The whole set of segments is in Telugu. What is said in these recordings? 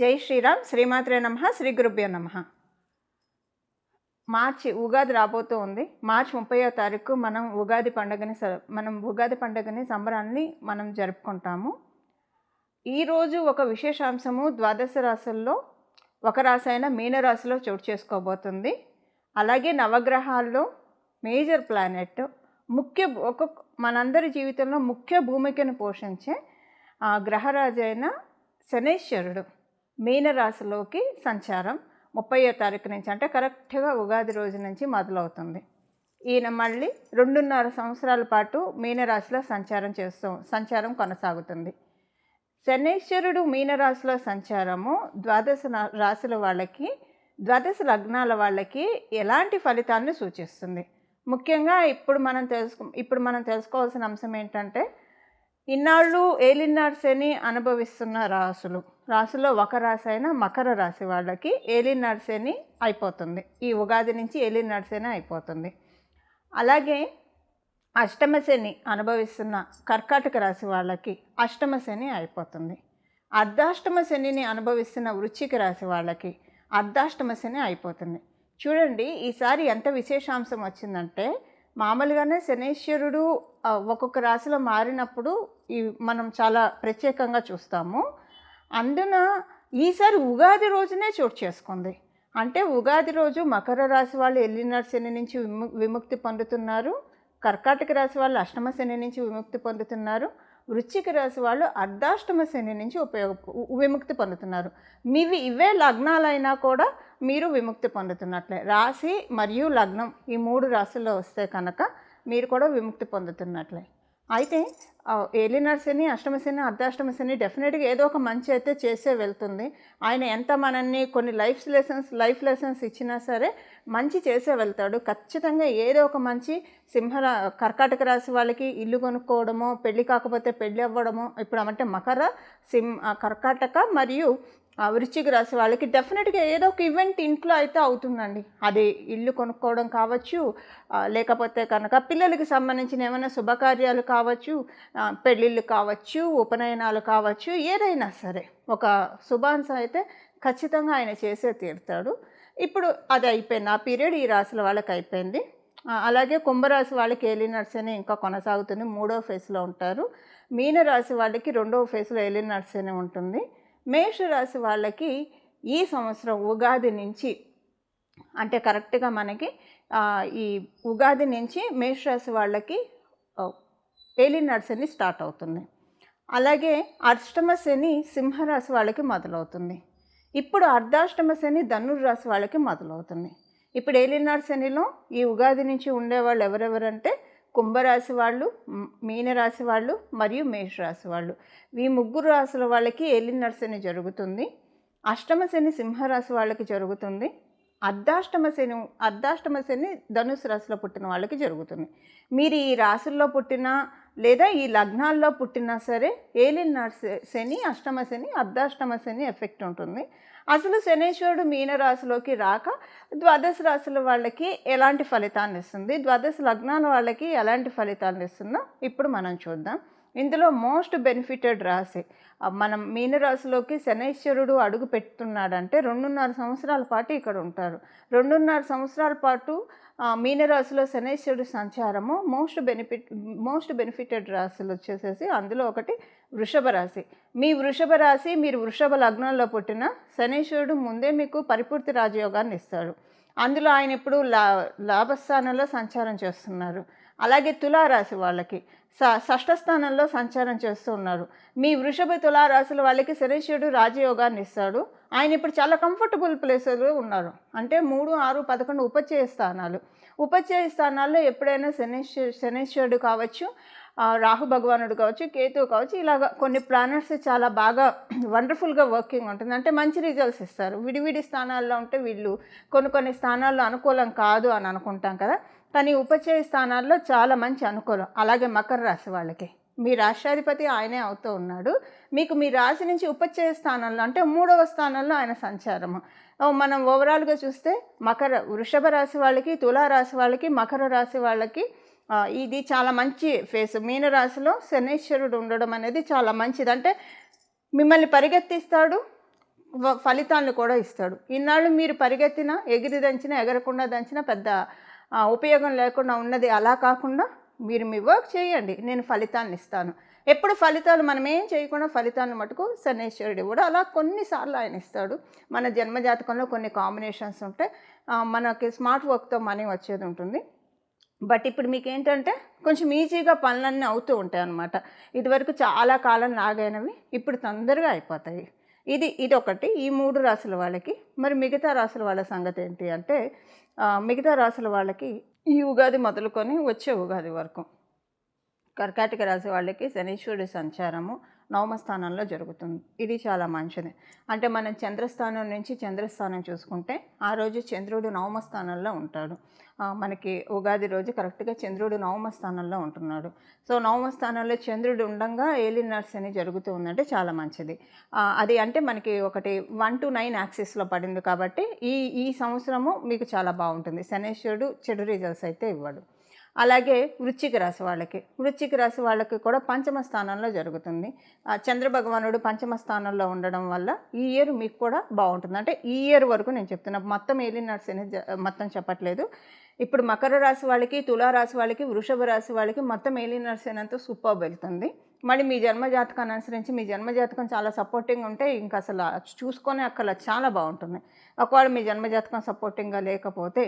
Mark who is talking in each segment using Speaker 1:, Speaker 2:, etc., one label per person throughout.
Speaker 1: జై శ్రీరామ్. శ్రీమాత్రే నమః. శ్రీ గురుభ్యో నమః. మార్చి ఉగాది రాబోతూ ఉంది. మార్చి 30వ తారీఖు మనం ఉగాది పండుగని సంబరాన్ని మనం జరుపుకుంటాము. ఈరోజు ఒక విశేషాంశము ద్వాదశ రాశుల్లో ఒక రాశి అయిన మీనరాశిలో చోటు చేసుకోబోతుంది. అలాగే నవగ్రహాల్లో మేజర్ ప్లానెట్ మనందరి జీవితంలో ముఖ్య భూమికను పోషించే గ్రహరాజు అయిన శనైశ్వరుడు మీనరాశిలోకి సంచారం 30వ తారీఖు నుంచి, అంటే కరెక్ట్గా ఉగాది రోజు నుంచి మొదలవుతుంది. ఈయన మళ్ళీ 2.5 సంవత్సరాల పాటు మీనరాశిలో సంచారం కొనసాగుతుంది. శనైశ్వరుడు మీనరాశిలో సంచారము ద్వాదశ లగ్నాల వాళ్ళకి ఎలాంటి ఫలితాన్ని సూచిస్తుంది? ముఖ్యంగా ఇప్పుడు మనం తెలుసుకోవాల్సిన అంశం ఏంటంటే, ఇన్నాళ్ళు ఏలినాడు శని అనుభవిస్తున్న రాశుల్లో ఒక రాశి అయిన మకర రాశి వాళ్ళకి ఏలినాడు శని అయిపోతుంది. ఈ ఉగాది నుంచి ఏలినాడు శని అయిపోతుంది. అలాగే అష్టమ శని అనుభవిస్తున్న కర్కాటక రాశి వాళ్ళకి అష్టమ శని అయిపోతుంది. అర్ధాష్టమ శనిని అనుభవిస్తున్న వృశ్చిక రాశి వాళ్ళకి అర్ధాష్టమ శని అయిపోతుంది. చూడండి, ఈసారి ఎంత విశేషాంశం వచ్చిందంటే, మామూలుగానే శనైశ్వరుడు ఒక్కొక్క రాశిలో మారినప్పుడు మనం చాలా ప్రత్యేకంగా చూస్తాము. అందున ఈసారి ఉగాది రోజునే చోటు చేసుకుంది. అంటే ఉగాది రోజు మకర రాశి వాళ్ళు ఏలినాడు శని నుంచి విముక్తి పొందుతున్నారు. కర్కాటక రాశి వాళ్ళు అష్టమ శని నుంచి విముక్తి పొందుతున్నారు. వృశ్చిక రాశి వాళ్ళు అర్ధాష్టమ శని నుంచి విముక్తి పొందుతున్నారు. ఇవే లగ్నాలైనా కూడా మీరు విముక్తి పొందుతున్నట్లే. రాశి మరియు లగ్నం ఈ 3 రాశుల్లో వస్తే కనుక మీరు కూడా విముక్తి పొందుతున్నట్లే. అయితే ఏలినాడు శని, అష్టమ శని, అర్ధాష్టమ శని డెఫినెట్గా ఏదో ఒక మంచి అయితే చేసే వెళ్తుంది. ఆయన ఎంత మనల్ని కొన్ని లైఫ్ లెసన్స్ ఇచ్చినా సరే మంచి చేసే వెళ్తాడు. ఖచ్చితంగా ఏదో ఒక మంచి కర్కాటక రాశి వాళ్ళకి ఇల్లు కొనుక్కోవడమో, పెళ్ళి కాకపోతే పెళ్ళి అవ్వడమో, ఇప్పుడు అంటే కర్కాటక మరియు వృశ్చిక రాశి వాళ్ళకి డెఫినెట్గా ఏదో ఒక ఈవెంట్ ఇంట్లో అయితే అవుతుందండి. అది ఇల్లు కొనుక్కోవడం కావచ్చు, లేకపోతే కనుక పిల్లలకి సంబంధించిన ఏమైనా శుభకార్యాలు కావచ్చు, పెళ్ళిళ్ళు కావచ్చు, ఉపనయనాలు కావచ్చు, ఏదైనా సరే ఒక శుభాంశం అయితే ఖచ్చితంగా ఆయన చేసే తీరుతాడు. ఇప్పుడు అది అయిపోయింది, ఆ పీరియడ్ ఈ రాశుల వాళ్ళకి అయిపోయింది. అలాగే కుంభరాశి వాళ్ళకి ఏలినాడు శని ఇంకా కొనసాగుతుంది, 3వ ఫేజ్లో ఉంటారు. మీనరాశి వాళ్ళకి 2వ ఫేజ్లో ఏలినాడు శని ఉంటుంది. మేషరాశి వాళ్ళకి ఈ సంవత్సరం ఉగాది నుంచి, అంటే కరెక్ట్గా మనకి ఈ ఉగాది నుంచి మేషరాశి వాళ్ళకి ఏలినాడు శని స్టార్ట్ అవుతుంది. అలాగే అష్టమ శని సింహరాశి వాళ్ళకి మొదలవుతుంది. ఇప్పుడు అర్ధాష్టమ శని ధనుర్రాశి వాళ్ళకి మొదలవుతుంది. ఇప్పుడు ఏలినాడు శనిలో ఈ ఉగాది నుంచి ఉండేవాళ్ళు ఎవరెవరంటే కుంభరాశి వాళ్ళు, మీనరాశి వాళ్ళు మరియు మేషరాశి వాళ్ళు. ఈ 3 రాశుల వాళ్ళకి ఏలినాడు శని జరుగుతుంది. అష్టమ శని సింహరాశి వాళ్ళకి జరుగుతుంది. అర్ధాష్టమ శని ధనుసు రాశిలో పుట్టిన వాళ్ళకి జరుగుతుంది. మీరు ఈ రాశుల్లో పుట్టినా లేదా ఈ లగ్నాల్లో పుట్టినా సరే ఏలినాడు శని, అష్టమ శని, అర్ధాష్టమ శని ఎఫెక్ట్ ఉంటుంది. అసలు శనైశ్వరుడు మీనరాశిలోకి రాక ద్వాదశ రాశుల వాళ్ళకి ఎలాంటి ఫలితాన్ని ఇస్తుంది, ద్వాదశ లగ్నాల వాళ్ళకి ఎలాంటి ఫలితాన్ని ఇస్తుందో ఇప్పుడు మనం చూద్దాం. ఇందులో మోస్ట్ బెనిఫిటెడ్ రాశి మనం మీనరాశిలోకి శనైశ్వరుడు అడుగు పెడుతున్నాడంటే 2.5 సంవత్సరాల పాటు ఇక్కడ ఉంటారు. 2.5 సంవత్సరాల పాటు మీనరాశిలో శనైశ్వరుడు సంచారము మోస్ట్ బెనిఫిటెడ్ రాశులు వచ్చేసేసి అందులో ఒకటి వృషభ రాశి. మీరు వృషభ లగ్నంలో పుట్టిన శనైశ్వరుడు ముందే మీకు పరిపూర్తి రాజయోగాన్ని ఇస్తాడు. అందులో ఆయన ఇప్పుడు లాభస్థానంలో సంచారం చేస్తున్నారు. అలాగే తులారాశి వాళ్ళకి షష్ఠ స్థానంలో సంచారం చేస్తూ ఉన్నారు. మీ వృషభ తులారాశుల వాళ్ళకి శనైశ్వరుడు రాజయోగాన్ని ఇస్తాడు. ఆయన ఇప్పుడు చాలా కంఫర్టబుల్ ప్లేసులో ఉన్నారు. అంటే 3, 6, 11 ఉపచయ స్థానాల్లో ఎప్పుడైనా శనైశ్వరుడు కావచ్చు, రాహు భగవానుడు కావచ్చు, కేతువు కావచ్చు, ఇలాగ కొన్ని ప్లానెట్స్ చాలా బాగా వండర్ఫుల్గా వర్కింగ్ ఉంటుంది. అంటే మంచి రిజల్ట్స్ ఇస్తారు. విడివిడి స్థానాల్లో ఉంటే వీళ్ళు కొన్ని స్థానాల్లో అనుకూలం కాదు అని అనుకుంటాం కదా, కానీ ఉపచయ స్థానాల్లో చాలా మంచి అనుకూలం. అలాగే మకర రాశి వాళ్ళకి మీ రాష్ట్రాధిపతి ఆయనే అవుతూ ఉన్నాడు. మీకు మీ రాశి నుంచి ఉపచయ స్థానంలో అంటే 3వ స్థానంలో ఆయన సంచారము. మనం ఓవరాల్గా చూస్తే వృషభ రాశి వాళ్ళకి, తులారాశి వాళ్ళకి, మకర రాశి వాళ్ళకి ఇది చాలా మంచి ఫేస్. మీనరాశిలో శనైశ్వరుడు ఉండడం అనేది చాలా మంచిది. అంటే మిమ్మల్ని పరిగెత్తిస్తాడు, ఫలితాలను కూడా ఇస్తాడు. ఇన్నాళ్ళు మీరు పరిగెత్తినా, ఎగిరి దంచినా, ఎగరకుండా దంచినా పెద్ద ఉపయోగం లేకుండా ఉన్నది అలా కాకుండా మీరు మీ వర్క్ చేయండి, నేను ఫలితాన్ని ఇస్తాను. ఎప్పుడు ఫలితాలు మనం ఏం చేయకుండా ఫలితాలను మటుకు శనీశ్వరుడు కూడా అలా కొన్నిసార్లు ఆయన ఇస్తాడు. మన జన్మజాతకంలో కొన్ని కాంబినేషన్స్ ఉంటాయి. మనకి స్మార్ట్ వర్క్తో మనీ వచ్చేది ఉంటుంది. బట్ ఇప్పుడు మీకేంటంటే కొంచెం ఈజీగా పనులన్నీ అవుతూ ఉంటాయి అన్నమాట. ఇదివరకు చాలా కాలం లాగైనవి ఇప్పుడు తొందరగా అయిపోతాయి. ఇదొకటి ఈ 3 రాసుల వాళ్ళకి. మరి మిగతా రాసుల వాళ్ళ సంగతి ఏంటి అంటే మిగతా రాసుల వాళ్ళకి ఈ ఉగాది మొదలుకొని వచ్చే ఉగాది వరకు కర్కాటక రాశి వాళ్ళకి శనీశ్వరుడి సంచారము నవమ స్థానంలో జరుగుతుంది. ఇది చాలా మంచిది. అంటే మనం చంద్రస్థానం నుంచి చంద్రస్థానం చూసుకుంటే ఆ రోజు చంద్రుడు నవమ స్థానంలో ఉంటాడు. మనకి ఉగాది రోజు కరెక్ట్గా చంద్రుడు నవమ స్థానంలో ఉంటున్నాడు. సో నవమ స్థానంలో చంద్రుడు ఉండగా ఏలినాటి శని జరుగుతూ ఉందంటే చాలా మంచిది. అది అంటే మనకి ఒకటి 1 to 9 యాక్సిస్లో పడింది కాబట్టి ఈ సంవత్సరము మీకు చాలా బాగుంటుంది. శనీశ్వరుడు చెడు రిజల్ట్స్ అయితే ఇవ్వడు. అలాగే వృశ్చిక రాశి వాళ్ళకి కూడా పంచమ స్థానంలో జరుగుతుంది. చంద్రభగవానుడు పంచమ స్థానంలో ఉండడం వల్ల ఈ ఇయర్ మీకు కూడా బాగుంటుంది. అంటే ఈ ఇయర్ వరకు నేను చెప్తున్నా, మొత్తం ఏలినాటి శని మొత్తం చెప్పట్లేదు. ఇప్పుడు మకర రాశి వాళ్ళకి, తులారాశి వాళ్ళకి, వృషభ రాశి వాళ్ళకి మొత్తం ఏలినాటి శని అంతా సూపర్బ్ వెళ్తుంది. మళ్ళీ మీ జన్మజాతకాన్ని అనుసరించి మీ జన్మజాతకం చాలా సపోర్టింగ్ ఉంటే ఇంకా అసలు చూసుకొని అక్కడ చాలా బాగుంటుంది. ఒకవేళ మీ జన్మజాతకం సపోర్టింగ్గా లేకపోతే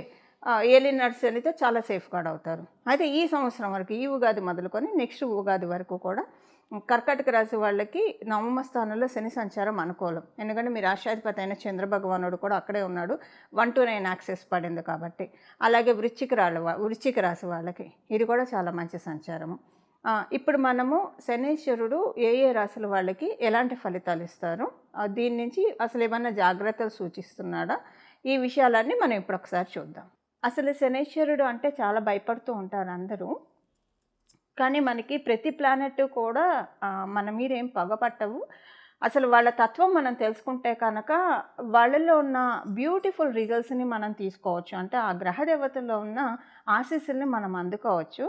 Speaker 1: ఏలినాటి శనితో చాలా సేఫ్ గార్డ్ అవుతారు. అయితే ఈ సంవత్సరం వరకు ఈ ఉగాది మొదలుకొని నెక్స్ట్ ఉగాది వరకు కూడా కర్కాటక రాశి వాళ్ళకి నవమ స్థానంలో శని సంచారం అనుకూలం. ఎందుకంటే మీ రాష్ట్రాధిపతి అయిన చంద్రభగవానుడు కూడా అక్కడే ఉన్నాడు. 1 to 9 యాక్సెస్ పడింది కాబట్టి. అలాగే వృశ్చిక రాశి వాళ్ళకి ఇది కూడా చాలా మంచి సంచారము. ఇప్పుడు మనము శనీశ్వరుడు ఏ రాశుల వాళ్ళకి ఎలాంటి ఫలితాలు ఇస్తారు, దీని నుంచి అసలు ఏమన్నా జాగ్రత్తలు సూచిస్తున్నాడా, ఈ విషయాలన్నీ మనం ఇప్పుడు ఒకసారి చూద్దాం. అసలు శనీశ్వరుడు అంటే చాలా భయపడుతూ ఉంటారు అందరూ. కానీ మనకి ప్రతి ప్లానెట్ కూడా మన మీద ఏం పగపట్టవు. అసలు వాళ్ళ తత్వం మనం తెలుసుకుంటే కనుక వాళ్ళల్లో ఉన్న బ్యూటిఫుల్ రిజల్ట్స్ని మనం తీసుకోవచ్చు. అంటే ఆ గ్రహ దేవతల్లో ఉన్న ఆశీస్సుల్ని మనం అందుకోవచ్చు.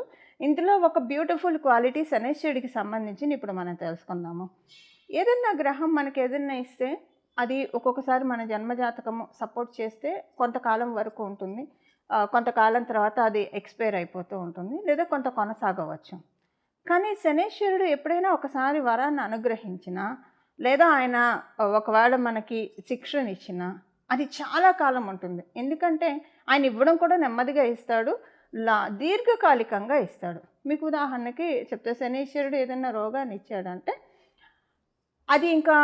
Speaker 1: ఇందులో ఒక బ్యూటిఫుల్ క్వాలిటీ శనీశ్వరుడికి సంబంధించి ఇప్పుడు మనం తెలుసుకుందాము. ఏదన్నా గ్రహం మనకి ఏదన్నా ఇస్తే అది ఒక్కొక్కసారి మన జన్మజాతకము సపోర్ట్ చేస్తే కొంతకాలం వరకు ఉంటుంది. కొంతకాలం తర్వాత అది ఎక్స్పైర్ అయిపోతూ ఉంటుంది, లేదా కొంత కొనసాగవచ్చు. కానీ శనీశ్వరుడు ఎప్పుడైనా ఒకసారి వరాన్ని అనుగ్రహించినా, లేదా ఆయన ఒకవేళ మనకి శిక్షణనిచ్చినా అది చాలా కాలం ఉంటుంది. ఎందుకంటే ఆయన ఇవ్వడం కూడా నెమ్మదిగా ఇస్తాడు, దీర్ఘకాలికంగా ఇస్తాడు. మీకు ఉదాహరణకి చెప్తే శనీశ్వరుడు ఏదైనా రోగాన్ని ఇచ్చాడంటే అది ఇంకా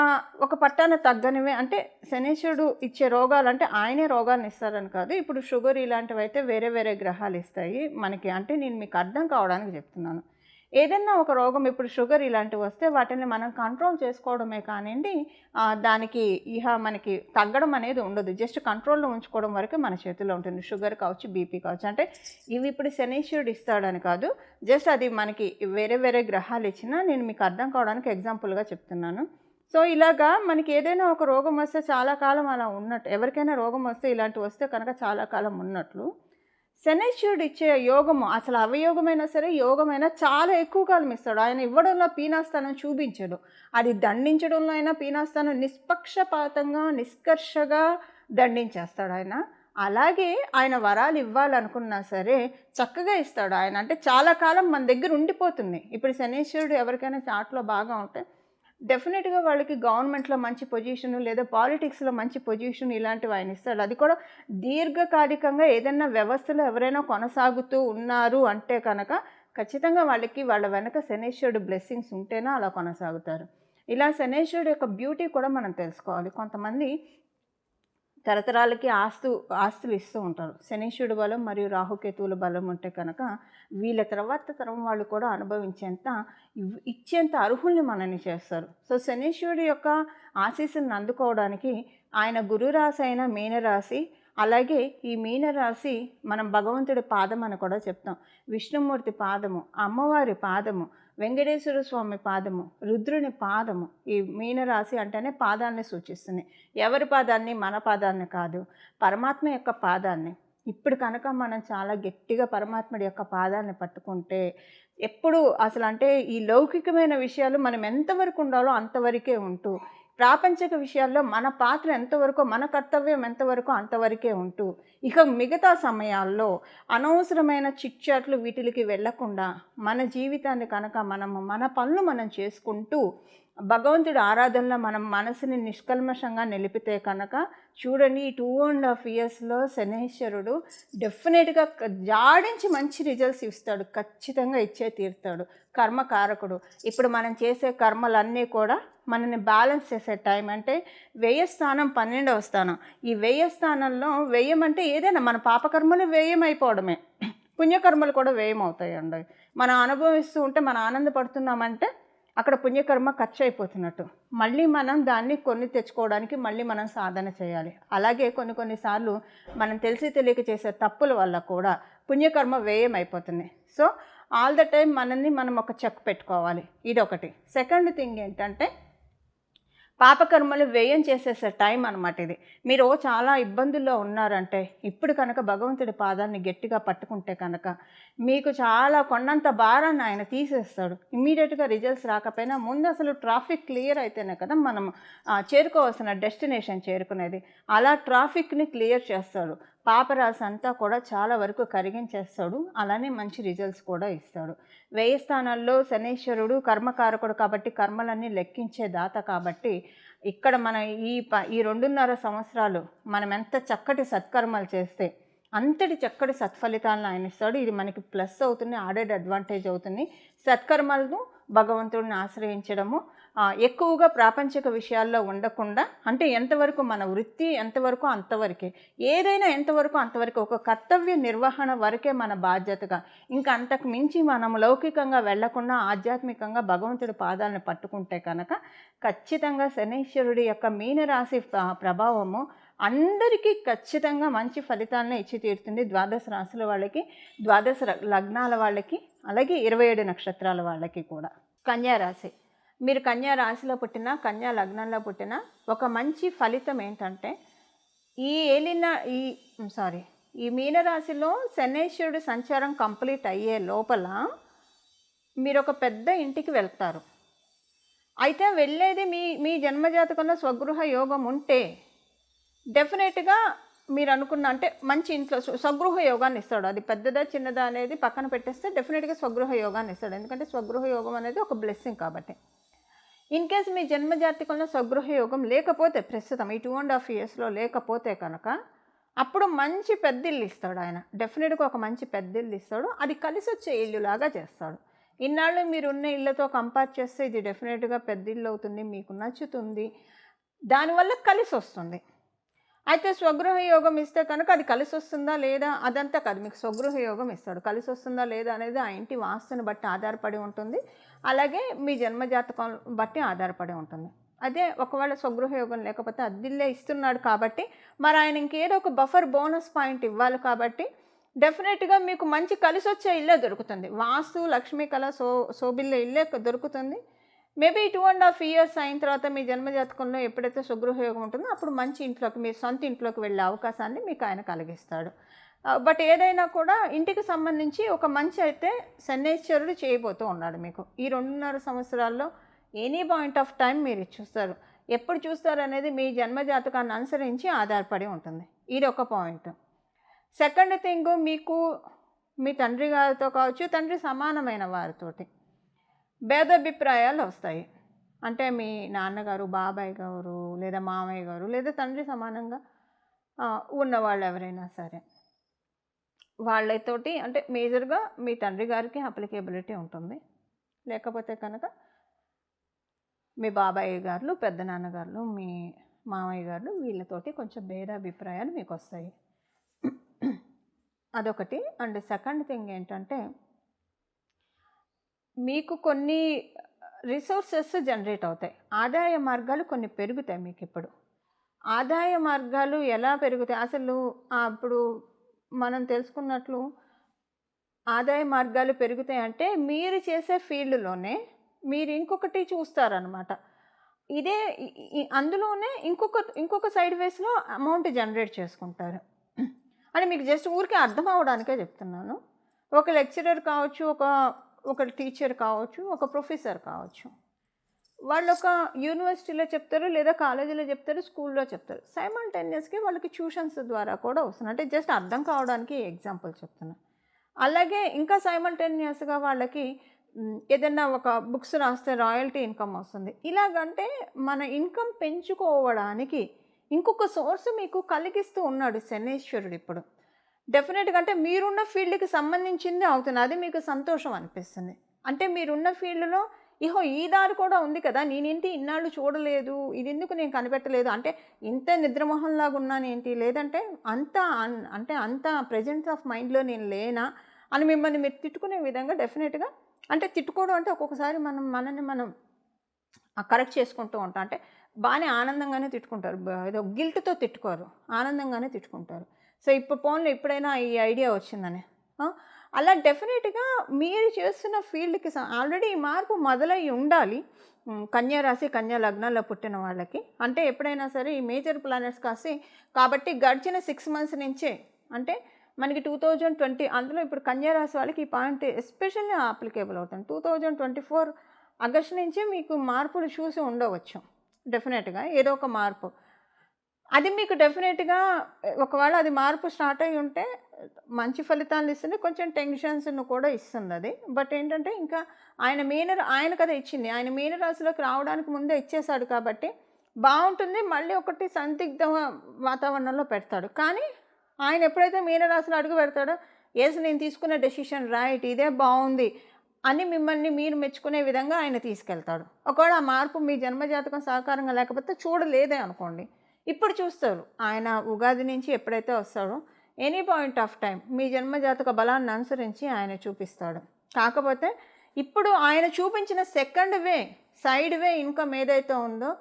Speaker 1: ఒక పట్టాన తగ్గనివే. అంటే శనీశ్వరుడు ఇచ్చే రోగాలు అంటే ఆయనే రోగాన్ని ఇస్తారని కాదు. ఇప్పుడు షుగర్ ఇలాంటివి అయితే వేరే వేరే గ్రహాలు ఇస్తాయి మనకి. అంటే నేను మీకు అర్థం కావడానికి చెప్తున్నాను. ఏదైనా ఒక రోగం ఇప్పుడు షుగర్ ఇలాంటివి వస్తే వాటిని మనం కంట్రోల్ చేసుకోవడమే కానివ్వండి, దానికి మనకి తగ్గడం అనేది ఉండదు. జస్ట్ కంట్రోల్లో ఉంచుకోవడం వరకే మన చేతిలో ఉంటుంది. షుగర్ కావచ్చు, బీపీ కావచ్చు. అంటే ఇవి ఇప్పుడు శనీశ్వరుడు ఇస్తాడని కాదు, జస్ట్ అది మనకి వేరే వేరే గ్రహాలు ఇచ్చినా నేను మీకు అర్థం కావడానికి ఎగ్జాంపుల్గా చెప్తున్నాను. సో ఇలాగా మనకి ఏదైనా ఒక రోగం వస్తే చాలా కాలం అలా ఉన్నట్టు, ఎవరికైనా రోగం వస్తే ఇలాంటివి వస్తే కనుక చాలా కాలం ఉన్నట్లు, శనీశ్వరుడు ఇచ్చే యోగము అసలు అవయోగమైనా సరే యోగమైనా చాలా ఎక్కువ కాలం ఇస్తాడు. ఆయన ఇవ్వడంలో పీనాస్థానం చూపించడు, అది దండించడంలో అయినా పీనాస్థానం నిష్పక్షపాతంగా నిష్కర్షగా దండించేస్తాడు ఆయన. అలాగే ఆయన వరాలు ఇవ్వాలనుకున్నా సరే చక్కగా ఇస్తాడు ఆయన. అంటే చాలా కాలం మన దగ్గర ఉండిపోతుంది. ఇప్పుడు శనీశ్వరుడు ఎవరికైనా చాట్లో బాగా ఉంటే డెఫినెట్గా వాళ్ళకి గవర్నమెంట్లో మంచి పొజిషన్, లేదా పాలిటిక్స్లో మంచి పొజిషన్ ఇలాంటివి ఆయన ఇస్తాడు. అది కూడా దీర్ఘకాలికంగా ఏదైనా వ్యవస్థలో ఎవరైనా కొనసాగుతూ ఉన్నారు అంటే కనుక ఖచ్చితంగా వాళ్ళకి వాళ్ళ వెనక శనీశ్వరుడు బ్లెస్సింగ్స్ ఉంటేనే అలా కొనసాగుతారు. ఇలా శనీశ్వరుడు యొక్క బ్యూటీ కూడా మనం తెలుసుకోవాలి. కొంతమంది తరతరాలకి ఆస్తులు ఇస్తూ ఉంటారు. శనీశ్వరుడు బలం మరియు రాహుకేతువుల బలం ఉంటే కనుక వీళ్ళ తర్వాత తరం వాళ్ళు కూడా అనుభవించేంత ఇచ్చేంత అర్హుల్ని మనల్ని చేస్తారు. సో శనీశ్వరుడు యొక్క ఆశీస్సులను అందుకోవడానికి ఆయన గురురాశి అయిన మీనరాశి, అలాగే ఈ మీనరాశి మనం భగవంతుడి పాదం అని కూడా చెప్తాం. విష్ణుమూర్తి పాదము, అమ్మవారి పాదము, వెంకటేశ్వర స్వామి పాదము, రుద్రుని పాదము. ఈ మీనరాశి అంటేనే పాదాన్ని సూచిస్తుంది. ఎవరి పాదాన్ని? మన పాదాన్ని కాదు, పరమాత్మ యొక్క పాదాన్ని. ఇప్పుడు కనుక మనం చాలా గట్టిగా పరమాత్ముడి యొక్క పాదాన్ని పట్టుకుంటే ఎప్పుడు అసలు అంటే ఈ లౌకికమైన విషయాలు మనం ఎంతవరకు ఉండాలో అంతవరకే ఉంటూ ప్రాపంచిక విషయాల్లో మన పాత్ర ఎంతవరకో, మన కర్తవ్యం ఎంతవరకో అంతవరకే ఉంటూ, ఇక మిగతా సమయాల్లో అనవసరమైన చిట్‌చాట్లు వీటిలకి వెళ్ళకుండా, మన జీవితాన్ని కనుక మనము మన పనులు మనం చేసుకుంటూ, భగవంతుడి ఆరాధనలో మనం మనసుని నిష్కల్మషంగా నిలిపితే కనుక చూడండి, ఈ 2½ ఇయర్స్‌లో శనీశ్వరుడు డెఫినెట్‌గా జాడించి మంచి రిజల్ట్స్ ఇస్తాడు. ఖచ్చితంగా ఇచ్చే తీరుతాడు. కర్మకారకుడు. ఇప్పుడు మనం చేసే కర్మలన్నీ కూడా మనల్ని బ్యాలెన్స్ చేసే టైం. అంటే వ్యయ స్థానం 12వ స్థానం. ఈ వ్యయ స్థానంలో వ్యయం అంటే ఏదైనా మన పాపకర్మలు వ్యయం అయిపోవడమే. పుణ్యకర్మలు కూడా వ్యయం అవుతాయండి. మనం అనుభవిస్తూ ఉంటే మనం ఆనందపడుతున్నామంటే అక్కడ పుణ్యకర్మ ఖర్చు అయిపోతున్నట్టు. మళ్ళీ మనం దాన్ని కొన్ని తెచ్చుకోవడానికి మళ్ళీ మనం సాధన చేయాలి. అలాగే కొన్నిసార్లు మనం తెలిసి తెలియక చేసే తప్పుల వల్ల కూడా పుణ్యకర్మ వ్యయం అయిపోతుంది. సో ఆల్ ద టైం మనల్ని మనం ఒక చెక్ పెట్టుకోవాలి. ఇదొకటి. సెకండ్ థింగ్ ఏంటంటే పాపకర్మలు వ్యయం చేసేసే టైం అనమాట ఇది. మీరు చాలా ఇబ్బందుల్లో ఉన్నారంటే ఇప్పుడు కనుక భగవంతుడి పాదాన్ని గట్టిగా పట్టుకుంటే కనుక మీకు చాలా కొండంత భారాన్ని ఆయన తీసేస్తాడు. ఇమ్మీడియట్గా రిజల్ట్స్ రాకపోయినా ముందు అసలు ట్రాఫిక్ క్లియర్ అయితేనే కదా మనం చేరుకోవాల్సిన డెస్టినేషన్ చేరుకునేది. అలా ట్రాఫిక్ని క్లియర్ చేస్తాడు. పాపరాశి అంతా కూడా చాలా వరకు కరిగించేస్తాడు. అలానే మంచి రిజల్ట్స్ కూడా ఇస్తాడు. వ్యయ స్థానాల్లో శనీశ్వరుడు కర్మకారకుడు కాబట్టి కర్మలన్నీ లెక్కించే దాత కాబట్టి ఇక్కడ మనం ఈ 2½ సంవత్సరాలు మనం ఎంత చక్కటి సత్కర్మలు చేస్తే అంతటి చక్కటి సత్ఫలితాలను ఆయన ఇస్తాడు. ఇది మనకి ప్లస్ అవుతుంది, ఆడెడ్ అడ్వాంటేజ్ అవుతుంది. సత్కర్మలను భగవంతుడిని ఆశ్రయించడము, ఎక్కువగా ప్రాపంచిక విషయాల్లో ఉండకుండా, అంటే ఎంతవరకు మన వృత్తి ఎంతవరకు అంతవరకే, ఏదైనా ఎంతవరకు అంతవరకు, ఒక కర్తవ్య నిర్వహణ వరకే మన బాధ్యతగా, ఇంకా అంతకు మించి మనం లౌకికంగా వెళ్లకుండా ఆధ్యాత్మికంగా భగవంతుడి పాదాలను పట్టుకుంటే కనుక ఖచ్చితంగా శనీశ్వరుడి యొక్క మీనరాశి ప్రభావము అందరికీ ఖచ్చితంగా మంచి ఫలితాలను ఇచ్చి తీరుతుంది. 12 రాశుల వాళ్ళకి, 12 లగ్నాల వాళ్ళకి, అలాగే 27 నక్షత్రాల వాళ్ళకి కూడా. కన్యారాశి. మీరు కన్యా రాశిలో పుట్టిన, కన్యా లగ్నంలో పుట్టిన ఒక మంచి ఫలితం ఏంటంటే ఈ మీనరాశిలో శనీశ్వరుడు సంచారం కంప్లీట్ అయ్యే లోపల మీరు ఒక పెద్ద ఇంటికి వెళ్తారు. అయితే వెళ్ళేది మీ జన్మజాతకంలో స్వగృహ యోగం ఉంటే డెఫినెట్గా మీరు అనుకున్న, అంటే మంచి ఇంట్లో స్వగృహ యోగాన్ని ఇస్తాడు. అది పెద్దదా చిన్నదా అనేది పక్కన పెట్టేస్తే డెఫినెట్గా స్వగృహ యోగాన్ని ఇస్తాడు. ఎందుకంటే స్వగృహ యోగం అనేది ఒక బ్లెస్సింగ్ కాబట్టి. ఇన్ కేసు మీ జన్మజాతకంలో స్వగృహ యోగం లేకపోతే, ప్రస్తుతం ఈ 2½ ఇయర్స్లో లేకపోతే కనుక అప్పుడు మంచి పెద్దిల్లు ఇస్తాడు ఆయన. డెఫినెట్గా ఒక మంచి పెద్దిల్లు ఇస్తాడు. అది కలిసి వచ్చే ఇల్లులాగా చేస్తాడు. ఇన్నాళ్ళు మీరు ఉన్న ఇళ్ళతో కంపేర్ చేస్తే ఇది డెఫినెట్గా పెద్దిల్లు అవుతుంది, మీకు నచ్చుతుంది, దానివల్ల కలిసి వస్తుంది. అయితే స్వగృహ యోగం ఇస్తే కనుక అది కలిసి వస్తుందా లేదా అదంతా కాదు, మీకు స్వగృహ యోగం ఇస్తాడు. కలిసి వస్తుందా లేదా అనేది ఆ ఇంటి వాస్తుని బట్టి ఆధారపడి ఉంటుంది, అలాగే మీ జన్మజాతకం బట్టి ఆధారపడి ఉంటుంది. అదే ఒకవేళ స్వగృహ యోగం లేకపోతే అద్దిల్లే ఇస్తున్నాడు కాబట్టి మరి ఆయన ఇంకేదో ఒక బఫర్ బోనస్ పాయింట్ ఇవ్వాలి కాబట్టి డెఫినెట్గా మీకు మంచి కలిసి వచ్చే ఇల్లే దొరుకుతుంది. వాస్తు లక్ష్మీ కళ శోభిల్లే ఇల్లే దొరుకుతుంది. మేబీ 2½ ఇయర్స్ అయిన తర్వాత మీ జన్మజాతకంలో ఎప్పుడైతే స్వగృహయోగం ఉంటుందో అప్పుడు మంచి ఇంట్లోకి, మీ సొంత ఇంట్లోకి వెళ్ళే అవకాశాన్ని మీకు ఆయన కలిగిస్తాడు. బట్ ఏదైనా కూడా ఇంటికి సంబంధించి ఒక మంచి అయితే శనీశ్వరుడు చేయబోతూ ఉన్నాడు మీకు. ఈ 2½ సంవత్సరాల్లో ఎనీ పాయింట్ ఆఫ్ టైం మీరు చూస్తారు. ఎప్పుడు చూస్తారు అనేది మీ జన్మజాతకాన్ని అనుసరించి ఆధారపడి ఉంటుంది. ఇది ఒక పాయింట్. సెకండ్ థింగ్, మీకు మీ తండ్రి గారితో కావచ్చు, తండ్రి సమానమైన వారితోటి భేదాభిప్రాయాలు వస్తాయి. అంటే మీ నాన్నగారు, బాబాయ్ గారు, లేదా మామయ్య గారు, లేదా తండ్రి సమానంగా ఉన్నవాళ్ళు ఎవరైనా సరే వాళ్ళతోటి, అంటే మేజర్గా మీ తండ్రి గారికి అప్లికేబిలిటీ ఉంటుంది. లేకపోతే కనుక మీ బాబాయ్ గారు, పెద్ద నాన్నగారు, మీ మామయ్య గారు, వీళ్ళతోటి కొంచెం భేదాభిప్రాయాలు మీకు వస్తాయి. అదొకటి. అండ్ సెకండ్ థింగ్ ఏంటంటే మీకు కొన్ని రిసోర్సెస్ జనరేట్ అవుతాయి. ఆదాయ మార్గాలు కొన్ని పెరుగుతాయి మీకు. ఇప్పుడు ఆదాయ మార్గాలు ఎలా పెరుగుతాయి అసలు? ఇప్పుడు మనం తెలుసుకున్నట్లు ఆదాయ మార్గాలు పెరుగుతాయి అంటే మీరు చేసే ఫీల్డ్లోనే మీరు ఇంకొకటి చూస్తారనమాట. ఇదే అందులోనే ఇంకొక సైడ్ వేస్లో అమౌంట్ జనరేట్ చేసుకుంటారు. అంటే మీకు జస్ట్ ఊరికే అర్థం అవడానికే చెప్తున్నాను. ఒక లెక్చరర్ కావచ్చు, ఒక టీచర్ కావచ్చు, ఒక ప్రొఫెసర్ కావచ్చు. వాళ్ళు ఒక యూనివర్సిటీలో చెప్తారు, లేదా కాలేజీలో చెప్తారు, స్కూల్లో చెప్తారు. సైమల్టేనియస్‌గా వాళ్ళకి ట్యూషన్స్ ద్వారా కూడా వస్తుంది. అంటే జస్ట్ అర్థం కావడానికి ఎగ్జాంపుల్ చెప్తున్నా. అలాగే ఇంకా సైమల్టేనియస్‌గా వాళ్ళకి ఏదన్నా ఒక బుక్స్ రాస్తే రాయల్టీ ఇన్‌కమ్ వస్తుంది. ఇలాగంటే మన ఇన్‌కమ్ పెంచుకోవడానికి ఇంకొక సోర్స్ మీకు కలిగిస్తూ ఉన్నాడు శనీశ్వరుడు ఇప్పుడు. డెఫినెట్‌గా అంటే మీరున్న ఫీల్డ్‌కి సంబంధించిందే అవుతుంది. అది మీకు సంతోషం అనిపిస్తుంది. అంటే మీరున్న ఫీల్డ్‌లో ఇహో ఈ దారి కూడా ఉంది కదా! నేనేంటి ఇన్నాళ్ళు చూడలేదు, ఇదెందుకు నేను కనిపెట్టలేదు, అంటే ఇంత నిద్రమోహంలాగా ఉన్నానేంటి, లేదంటే అంత అంటే అంత ప్రెజెన్స్ ఆఫ్ మైండ్‌లో నేను లేనా అని మిమ్మల్ని మీరు తిట్టుకునే విధంగా డెఫినెట్‌గా, అంటే తిట్టుకోవడం అంటే ఒక్కొక్కసారి మనల్ని మనం కరెక్ట్ చేసుకుంటూ ఉంటాం. అంటే బానే ఆనందంగానే తిట్టుకుంటారు. ఏదో గిల్ట్‌తో తిట్టుకోరు. ఆనందంగానే తిట్టుకుంటారు. సో, ఇప్పుడు పోన్లే ఎప్పుడైనా ఈ ఐడియా వచ్చిందని. ఆ! అలా డెఫినెట్‌గా మీరు చేస్తున్న ఫీల్డ్‌కి ఆల్రెడీ ఈ మార్పు మొదలై ఉండాలి. కన్యా రాశి, కన్యా లగ్నాల్లో పుట్టిన వాళ్ళకి. అంటే ఎప్పుడైనా సరే ఈ మేజర్ ప్లానెట్స్ కాబట్టి గడిచిన 6 మంత్స్ నుంచే, అంటే మనకి 2020 అందులో ఇప్పుడు కన్యా రాశి వాళ్ళకి ఈ పాయింట్ ఎస్పెషల్లీ అప్లికేబుల్ అవుతుంది. 2024 ఆగస్టు నుంచే మీకు మార్పులు చూసి ఉండవచ్చు. డెఫినెట్‌గా ఏదో ఒక మార్పు. అది మీకు డెఫినెట్‌గా ఒకవేళ అది మార్పు స్టార్ట్ అయ్యి ఉంటే మంచి ఫలితాలను ఇస్తుంది. కొంచెం టెన్షన్స్‌ను కూడా ఇస్తుందది. బట్ ఏంటంటే ఇంకా ఆయన కదా ఇచ్చింది. ఆయన మీన రాశిలోకి రావడానికి ముందే ఇచ్చేసాడు కాబట్టి బావుంటుంది. మళ్ళీ ఒకటి సందిగ్ధ వాతావరణంలో పెడతాడు. కానీ ఆయన ఎప్పుడైతే మీన రాశిలో అడుగు పెడతాడో, యెస్ నేను తీసుకున్న డెసిషన్ రైట్, ఇదే బావుంది అని మిమ్మల్ని మీరు మెచ్చుకునే విధంగా ఆయన తీసుకెళ్తాడు. ఒకవేళ ఆ మార్పు మీ జన్మజాతకం సహకారంగా లేకపోతే చూడలేదే అనుకోండి, ఇప్పుడు చూస్తారు. ఆయన ఉగాది నుంచి ఎప్పుడైతే వస్తాడో ఎనీ పాయింట్ ఆఫ్ టైం మీ జన్మజాతక బలాన్ని అనుసరించి ఆయన చూపిస్తాడు. కాకపోతే ఇప్పుడు ఆయన చూపించిన సెకండ్ వే, సైడ్ వే ఇన్‌కమ్ ఏదైతే ఉందో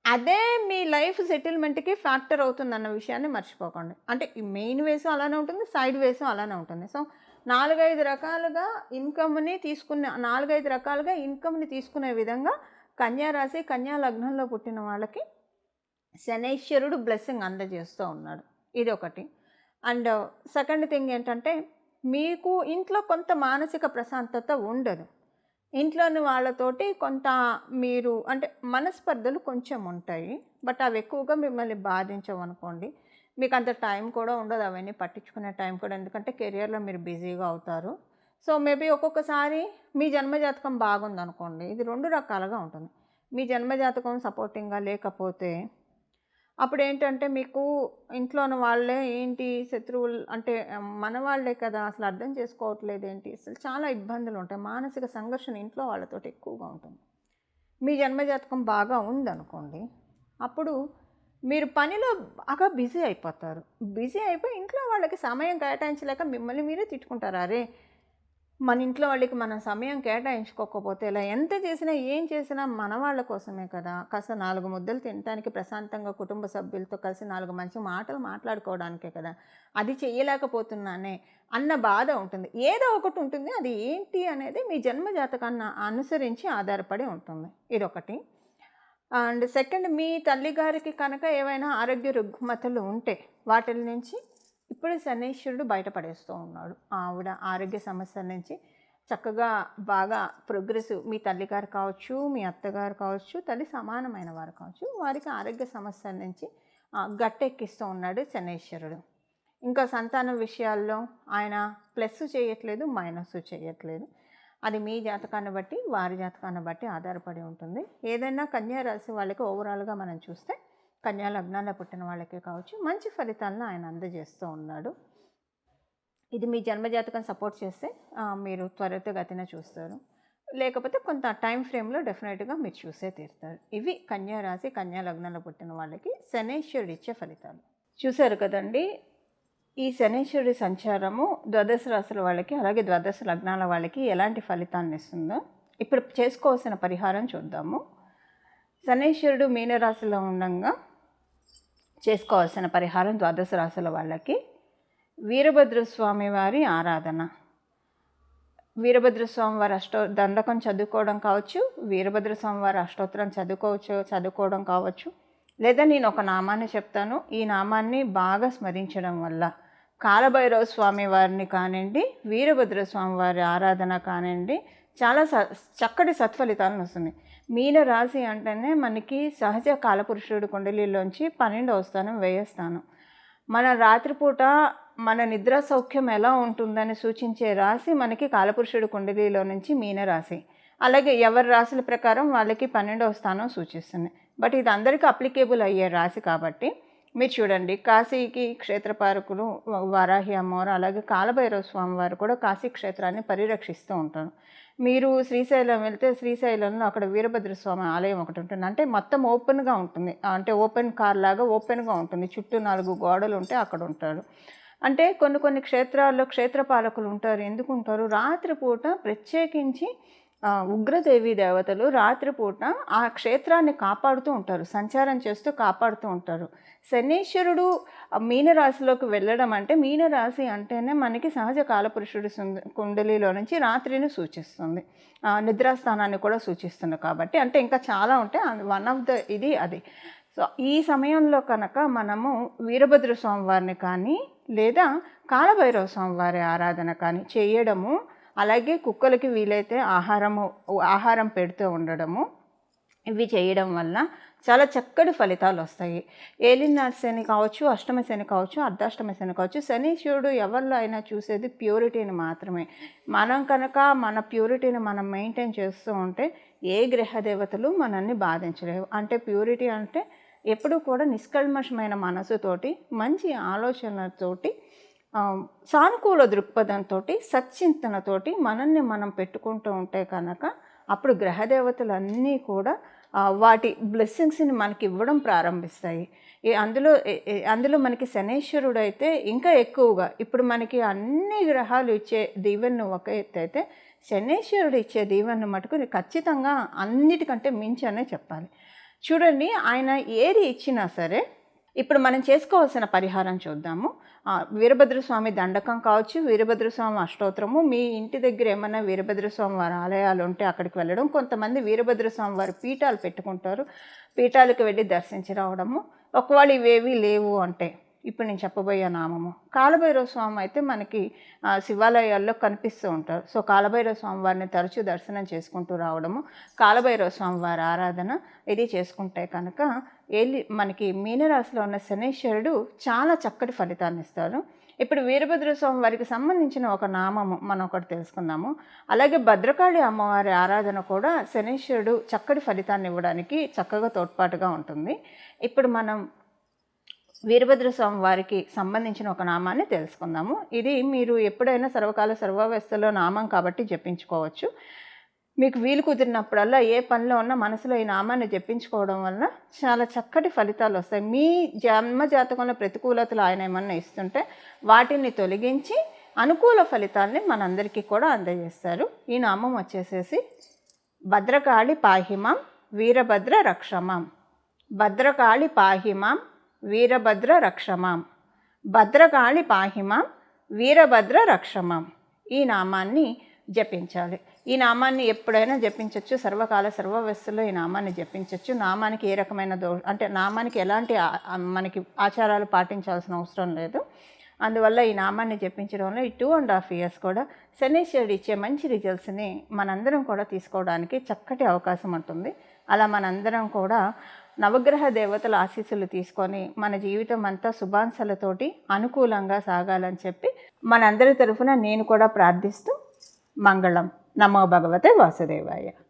Speaker 1: అదే మీ లైఫ్ సెటిల్మెంట్‌కి ఫ్యాక్టర్ అవుతుందన్న విషయాన్ని మర్చిపోకండి. అంటే ఈ మెయిన్ వేస్ అలానే ఉంటుంది, సైడ్ వేస్ అలానే ఉంటుంది. సో, 4, 5 రకాలుగా 4, 5 రకాలుగా ఇన్‌కమ్‌ని తీసుకునే విధంగా కన్యా రాశి, కన్యా లగ్నంలో పుట్టిన వాళ్ళకి శనైశ్వరుడు బ్లెస్సింగ్ అందజేస్తూ ఉన్నాడు. ఇదొకటి. అండ్ సెకండ్ థింగ్ ఏంటంటే, మీకు ఇంట్లో కొంత మానసిక ప్రశాంతత ఉండదు. ఇంట్లోని వాళ్ళతోటి కొంత మీరు అంటే మనస్పర్ధలు కొంచెం ఉంటాయి. బట్ అవి ఎక్కువగా మిమ్మల్ని బాధించవనుకోండి. మీకంత టైం కూడా ఉండదు అవన్నీ పట్టించుకునే టైం కూడా. ఎందుకంటే కెరియర్‌లో మీరు బిజీగా అవుతారు. సో, మేబీ ఒక్కొక్కసారి మీ జన్మజాతకం బాగుందనుకోండి. ఇది 2 రకాలుగా ఉంటుంది. మీ జన్మజాతకం సపోర్టింగ్‌గా లేకపోతే అప్పుడేంటంటే మీకు ఇంట్లోని వాళ్ళే ఏంటి శత్రువులు అంటే మన వాళ్ళే కదా! అసలు అర్థం చేసుకోవట్లేదేంటి? అసలు చాలా ఇబ్బందులుంటాయి. మానసిక సంఘర్షణ ఇంట్లో వాళ్ళతోటి ఎక్కువగా ఉంటుంది. మీ జన్మజాతకం బాగా ఉందనుకోండి, అప్పుడు మీరు పనిలో బాగా బిజీ అయిపోతారు. బిజీ అయిపోయి ఇంట్లో వాళ్ళకి సమయం కేటాయించలేక మిమ్మల్ని మీరే తిట్టుకుంటారు. అరే! మన ఇంట్లో వాళ్ళకి మనం సమయం కేటాయించుకోకపోతే ఇలా ఎంత చేసినా, ఏం చేసినా మన వాళ్ళ కోసమే కదా! కాస్త 4 ముద్దలు తినటానికి ప్రశాంతంగా కుటుంబ సభ్యులతో కలిసి 4 మంచి మాటలు మాట్లాడుకోవడానికే కదా! అది చెయ్యలేకపోతున్నానే అన్న బాధ ఉంటుంది. ఏదో ఒకటి ఉంటుంది. అది ఏంటి అనేది మీ జన్మ జాతకాన్ని అనుసరించి ఆధారపడి ఉంటుంది. ఇదొకటి. అండ్ సెకండ్, మీ తల్లిగారికి కనుక ఏవైనా ఆరోగ్య రుగ్మతలు ఉంటే వాటిల నుంచి ఇప్పుడు శనీశ్వరుడు బయటపడేస్తూ ఉన్నాడు. ఆవిడ ఆరోగ్య సమస్యల నుంచి చక్కగా బాగా ప్రోగ్రెసివ్, మీ తల్లిగారు కావచ్చు, మీ అత్తగారు కావచ్చు, తల్లి సమానమైన వారు కావచ్చు, వారికి ఆరోగ్య సమస్యల నుంచి గట్టెక్కిస్తూ ఉన్నాడు శనీశ్వరుడు. ఇంకా సంతానం విషయాల్లో ఆయన ప్లస్ చేయట్లేదు, మైనస్ చేయట్లేదు. అది మీ జాతకాన్ని బట్టి, వారి జాతకాన్ని బట్టి ఆధారపడి ఉంటుంది. ఏదైనా కన్యా రాశి వాళ్ళకి ఓవరాల్గా మనం చూస్తే, కన్యా లగ్నాల్లో పుట్టిన వాళ్ళకే కావచ్చు, మంచి ఫలితాలను ఆయన అందజేస్తూ ఉన్నాడు. ఇది మీ జన్మజాతకం సపోర్ట్ చేస్తే మీరు త్వరితగతిన చూస్తారు. లేకపోతే కొంత టైం ఫ్రేమ్‌లో డెఫినెట్‌గా మీరు చూసే తీరుతారు. ఇవి కన్యా రాశి, కన్యా లగ్నంలో పుట్టిన వాళ్ళకి శనీశ్వరుడు ఇచ్చే ఫలితాలు. చూశారు కదండీ! ఈ శనీశ్వరుడి సంచారము ద్వాదశ రాశుల వాళ్ళకి, అలాగే ద్వాదశ లగ్నాల వాళ్ళకి ఎలాంటి ఫలితాన్ని ఇస్తుందో ఇప్పుడు చేసుకోవాల్సిన పరిహారం చూద్దాము. శనీశ్వరుడు మీనరాశిలో ఉండంగా చేసుకోవాల్సిన పరిహారం ద్వాదశ రాశుల వాళ్ళకి వీరభద్రస్వామి వారి ఆరాధన. వీరభద్రస్వామి వారి దండకం చదువుకోవడం కావచ్చు, వీరభద్రస్వామి వారి అష్టోత్తరం చదువుకోవడం కావచ్చు, లేదా నేను ఒక నామాన్ని చెప్తాను. ఈ నామాన్ని బాగా స్మరించడం వల్ల కాలభైరవ స్వామి వారిని కానివ్వండి, వీరభద్ర స్వామి వారి ఆరాధన కానివ్వండి, చాలా చక్కటి సత్ఫలితాలను వస్తుంది. మీన రాశి అంటేనే మనకి సహజ కాలపురుషుడు కుండలిలోంచి 12వ స్థానం, వ్యయ స్థానం. మన రాత్రిపూట మన నిద్రా సౌఖ్యం ఎలా ఉంటుందని సూచించే రాశి మనకి కాలపురుషుడు కుండలిలో నుంచి మీనరాశి. అలాగే ఎవరి రాశుల ప్రకారం వాళ్ళకి 12వ స్థానం సూచిస్తుంది. బట్ ఇది అందరికీ అప్లికేబుల్ అయ్యే రాశి కాబట్టి మీరు చూడండి, కాశీకి క్షేత్రపాలకులు వారాహి అమ్మవారు, అలాగే కాలభైరవ స్వామి వారు కూడా కాశీ క్షేత్రాన్ని పరిరక్షిస్తూ ఉంటారు. మీరు శ్రీశైలం వెళ్తే శ్రీశైలంలో అక్కడ వీరభద్ర స్వామి ఆలయం ఒకటి ఉంటుంది. అంటే మొత్తం ఓపెన్గా ఉంటుంది, అంటే ఓపెన్ కార్ లాగా ఓపెన్గా ఉంటుంది. చుట్టూ 4 గోడలు ఉంటే అక్కడ ఉంటారు. అంటే కొన్ని క్షేత్రాల్లో క్షేత్రపాలకులు ఉంటారు. ఎందుకు ఉంటారు? రాత్రిపూట ప్రత్యేకించి ఉగ్రదేవి దేవతలు రాత్రిపూట ఆ క్షేత్రాన్ని కాపాడుతూ ఉంటారు, సంచారం చేస్తూ కాపాడుతూ ఉంటారు. శనీశ్వరుడు మీనరాశిలోకి వెళ్ళడం అంటే, మీనరాశి అంటేనే మనకి సహజ కాలపురుషుడు కుండలిలో నుంచి రాత్రిని సూచిస్తుంది, నిద్రాస్థానాన్ని కూడా సూచిస్తుంది. కాబట్టి అంటే ఇంకా చాలా ఉంటాయి, వన్ ఆఫ్ ద ఇది అది. సో ఈ సమయంలో కనుక మనము వీరభద్ర స్వామి వారిని కానీ లేదా కాలభైరవ స్వామి వారి ఆరాధన కానీ చేయడము, అలాగే కుక్కలకి వీలైతే ఆహారం పెడుతూ ఉండడము, ఇవి చేయడం వల్ల చాలా చక్కటి ఫలితాలు వస్తాయి. ఏలినాటి శని కావచ్చు, అష్టమ శని కావచ్చు, అర్ధాష్టమ శని కావచ్చు. శనీశ్వరుడు ఎవరిలో అయినా చూసేది ప్యూరిటీని మాత్రమే. మనం కనుక మన ప్యూరిటీని మనం మెయింటైన్ చేస్తూ ఉంటే ఏ గ్రహ దేవతలు మనల్ని బాధించలేవు. అంటే ప్యూరిటీ అంటే ఎప్పుడూ కూడా నిష్కల్మషమైన మనసుతోటి, మంచి ఆలోచనలతోటి, సానుకూల దృక్పథంతో, సచ్చింతనతోటి మనల్ని మనం పెట్టుకుంటూ ఉంటే కనుక అప్పుడు గ్రహదేవతలన్నీ కూడా వాటి బ్లెస్సింగ్స్ని మనకి ఇవ్వడం ప్రారంభిస్తాయి. అందులో మనకి శనీశ్వరుడు అయితే ఇంకా ఎక్కువగా, ఇప్పుడు మనకి అన్ని గ్రహాలు ఇచ్చే దీవెనను ఒక ఎత్తు అయితే, శనీశ్వరుడు ఇచ్చే దీవెనను మటుకు ఖచ్చితంగా అన్నిటికంటే మించి అనే చెప్పాలి. చూడండి, ఆయన ఏది ఇచ్చినా సరే, ఇప్పుడు మనం చేసుకోవాల్సిన పరిహారం చూద్దాము. వీరభద్రస్వామి దండకం కావచ్చు, వీరభద్రస్వామి అష్టోత్తరము, మీ ఇంటి దగ్గర ఏమైనా వీరభద్రస్వామి వారి ఆలయాలు ఉంటే అక్కడికి వెళ్ళడం. కొంతమంది వీరభద్రస్వామి వారి పీఠాలు పెట్టుకుంటారు, పీఠాలకు వెళ్ళి దర్శించి రావడము. ఒకవేళ ఇవేవి లేవు అంటే ఇప్పుడు నేను చెప్పబోయే నామము కాలభైరవ స్వామి అయితే మనకి శివాలయాల్లో కనిపిస్తూ ఉంటారు. సో కాలభైరవ స్వామి వారిని తరచూ దర్శనం చేసుకుంటూ రావడము, కాలభైరవ స్వామి వారి ఆరాధన ఇది చేసుకుంటే కనుక మనకి మీనరాశిలో ఉన్న శనీశ్వరుడు చాలా చక్కటి ఫలితాన్ని ఇస్తారు. ఇప్పుడు వీరభద్ర స్వామి వారికి సంబంధించిన ఒక నామము మనం ఒకటి తెలుసుకుందాము. అలాగే భద్రకాళి అమ్మవారి ఆరాధన కూడా శనీశ్వరుడు చక్కటి ఫలితాన్ని ఇవ్వడానికి చక్కగా తోడ్పాటుగా ఉంటుంది. ఇప్పుడు మనం వీరభద్ర స్వామి వారికి సంబంధించిన ఒక నామాన్ని తెలుసుకుందాము. ఇది మీరు ఎప్పుడైనా సర్వకాల సర్వావస్థలో నామం కాబట్టి జపించుకోవచ్చు. మీకు వీలు కుదిరినప్పుడల్లా ఏ పనిలో ఉన్నా మనసులో ఈ నామాన్ని జపించుకోవడం వల్ల చాలా చక్కటి ఫలితాలు వస్తాయి. మీ జన్మ జాతకంలో ప్రతికూలతలు ఆయన ఏమన్నా ఇస్తుంటే వాటిని తొలగించి అనుకూల ఫలితాలని మనందరికీ కూడా అందజేస్తారు. ఈ నామం వచ్చేసేసి భద్రకాళి పాహిమాం వీరభద్ర రక్షమాం. భద్రకాళి పాహిమాం వీరభద్ర రక్షమాం. భద్రకాళి పాహిమాం వీరభద్ర రక్షమాం. ఈ నామాన్ని జపించాలి. ఈ నామాన్ని ఎప్పుడైనా జపించవచ్చు, సర్వకాల సర్వవస్థలో ఈ నామాన్ని జపించవచ్చు. నామానికి ఏ రకమైన అంటే నామానికి ఎలాంటి మనకి ఆచారాలు పాటించాల్సిన అవసరం లేదు. అందువల్ల ఈ నామాన్ని జపించడం వల్ల ఈ 2.5 years కూడా శనీశ్వరుడు ఇచ్చే మంచి రిజల్ట్స్ని మనందరం కూడా తీసుకోవడానికి చక్కటి అవకాశం ఉంటుంది. అలా మనందరం కూడా నవగ్రహ దేవతల ఆశీస్సులు తీసుకొని మన జీవితం అంతా శుభాంశాలతోటి అనుకూలంగా సాగాలని చెప్పి మనందరి తరఫున నేను కూడా ప్రార్థిస్తూ మంగళం. నమో భగవతే వాసుదేవాయ.